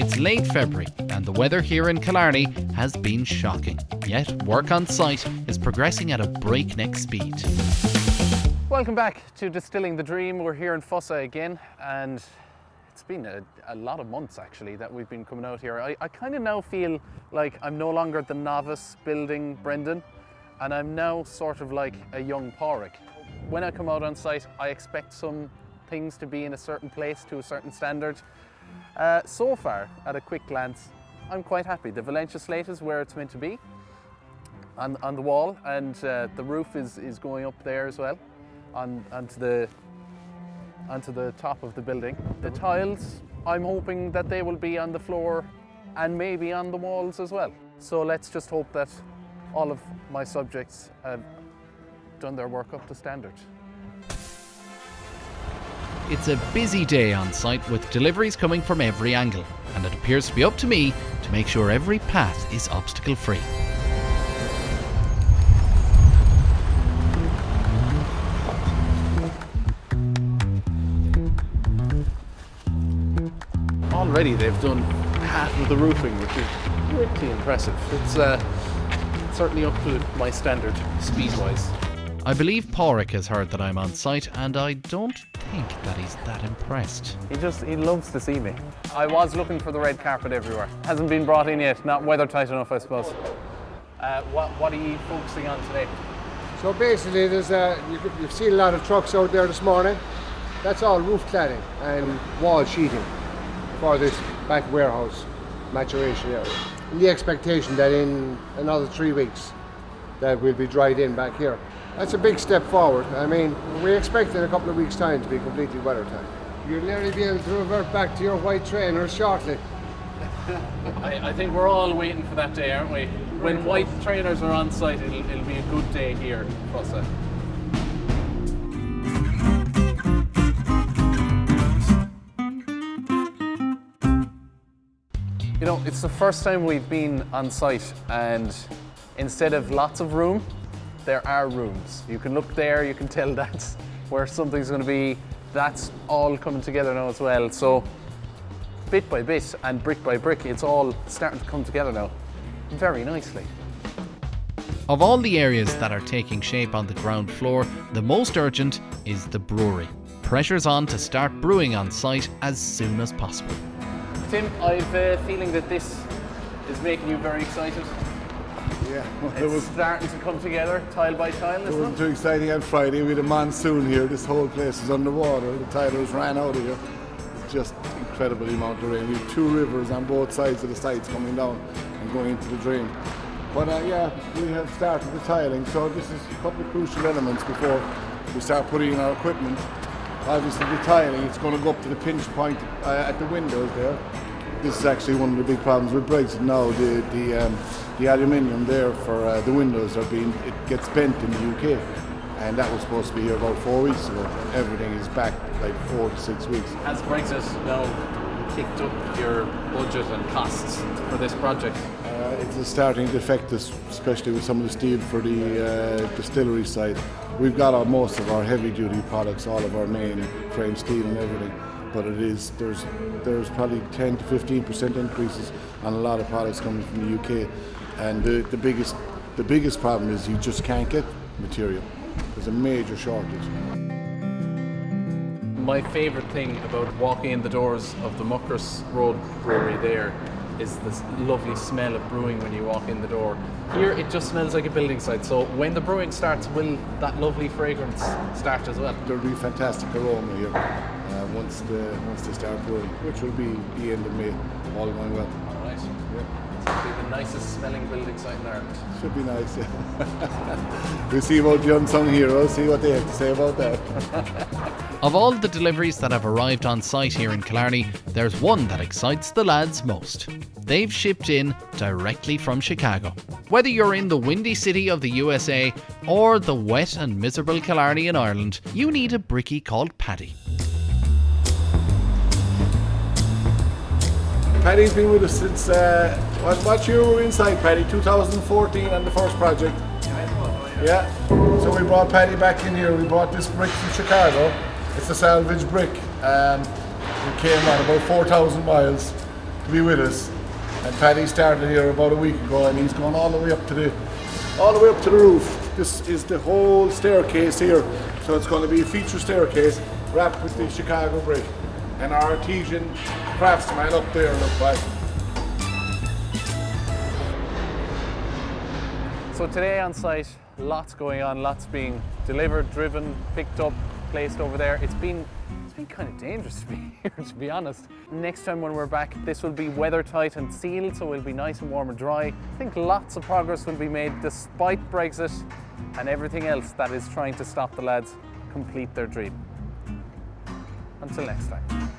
It's late February and the weather here in Killarney has been shocking. Yet work on site is progressing at a breakneck speed. Welcome back to Distilling the Dream. We're here in Fossa again, and it's been a lot of months actually that we've been coming out here. I kind of now feel like I'm no longer the novice building Brendan, and I'm now sort of like a young Paraic. When I come out on site, I expect some things to be in a certain place to a certain standard. So far, at a quick glance, I'm quite happy. The Valencia slate is where it's meant to be on the wall, and the roof is going up there as well onto the top of the building. The tiles, I'm hoping that they will be on the floor and maybe on the walls as well. So let's just hope that all of my subjects have done their work up to standard. It's a busy day on site with deliveries coming from every angle, and it appears to be up to me to make sure every path is obstacle-free. Already they've done half of the roofing, which is pretty impressive. It's certainly up to my standard speed-wise. I believe Paraic has heard that I'm on site, and I don't think that he's that impressed. He loves to see me. I was looking for the red carpet everywhere. Hasn't been brought in yet, not weather tight enough, I suppose. What are you focusing on today? So basically, you've seen a lot of trucks out there this morning. That's all roof cladding and wall sheeting for this back warehouse maturation area. In the expectation that in another 3 weeks that will be dried in back here. That's a big step forward. I mean, we expect in a couple of weeks' time to be completely weather time. You'll nearly be able to revert back to your white trainers shortly. I think we're all waiting for that day, aren't we? When white trainers are on site, it'll be a good day here in Fossa. You know, it's the first time we've been on site, and instead of lots of room, there are rooms. You can look there, you can tell that's where something's going to be. That's all coming together now as well. So bit by bit and brick by brick, it's all starting to come together now very nicely. Of all the areas that are taking shape on the ground floor, the most urgent is the brewery. Pressure's on to start brewing on site as soon as possible. Tim, I've a feeling that this is making you very excited. Yeah, well, It's starting to come together, tile by tile, it isn't wasn't it? too exciting on Friday. We had a monsoon here. This whole place is underwater. The tilers ran out of here. It's just incredible amount of rain. We have 2 rivers on both sides of the sites coming down and going into the drain. But yeah, we have started the tiling. So this is a couple of crucial elements before we start putting in our equipment. Obviously the tiling, it's going to go up to the pinch point at the windows there. This is actually one of the big problems with Brexit now. The aluminium there for the windows it gets bent in the UK, and that was supposed to be here about 4 weeks ago. Everything is back like 4 to 6 weeks. Has Brexit now kicked up your budget and costs for this project? It's starting to affect us, especially with some of the steel for the distillery side. We've got most of our heavy duty products, all of our main frame steel and everything. But there's probably 10 to 15% increases on a lot of products coming from the UK, and the biggest problem is you just can't get material. There's a major shortage. My favourite thing about walking in the doors of the Muckers Road Brewery there is this lovely smell of brewing when you walk in the door. Here it just smells like a building site, so when the brewing starts, will that lovely fragrance start as well? There'll be fantastic aroma here once they start brewing, which will be the end of May, all going well. All right. Yeah. It'll be the nicest smelling building site in Ireland. Should be nice, yeah. We'll see about the unsung heroes, see what they have to say about that. Of all the deliveries that have arrived on site here in Killarney, there's one that excites the lads most. They've shipped in directly from Chicago. Whether you're in the windy city of the USA or the wet and miserable Killarney in Ireland, you need a brickie called Paddy. Paddy's been with us since, what year were we inside, Paddy? 2014 on the first project. Yeah. So we brought Paddy back in here. We brought this brick from Chicago. It's a salvage brick. We came on about 4,000 miles to to be with us. And Paddy started here about a week ago, and he's gone all the way up to the roof. This is the whole staircase here, so it's going to be a feature staircase wrapped with the Chicago brick. And our artesian craftsman up there, look back. So today on site, lots going on, lots being delivered, driven, picked up, placed over there. It's been kind of dangerous to be here, to be honest. Next time when we're back, this will be weather tight and sealed, so it'll be nice and warm and dry. I think lots of progress will be made despite Brexit and everything else that is trying to stop the lads complete their dream. Until next time.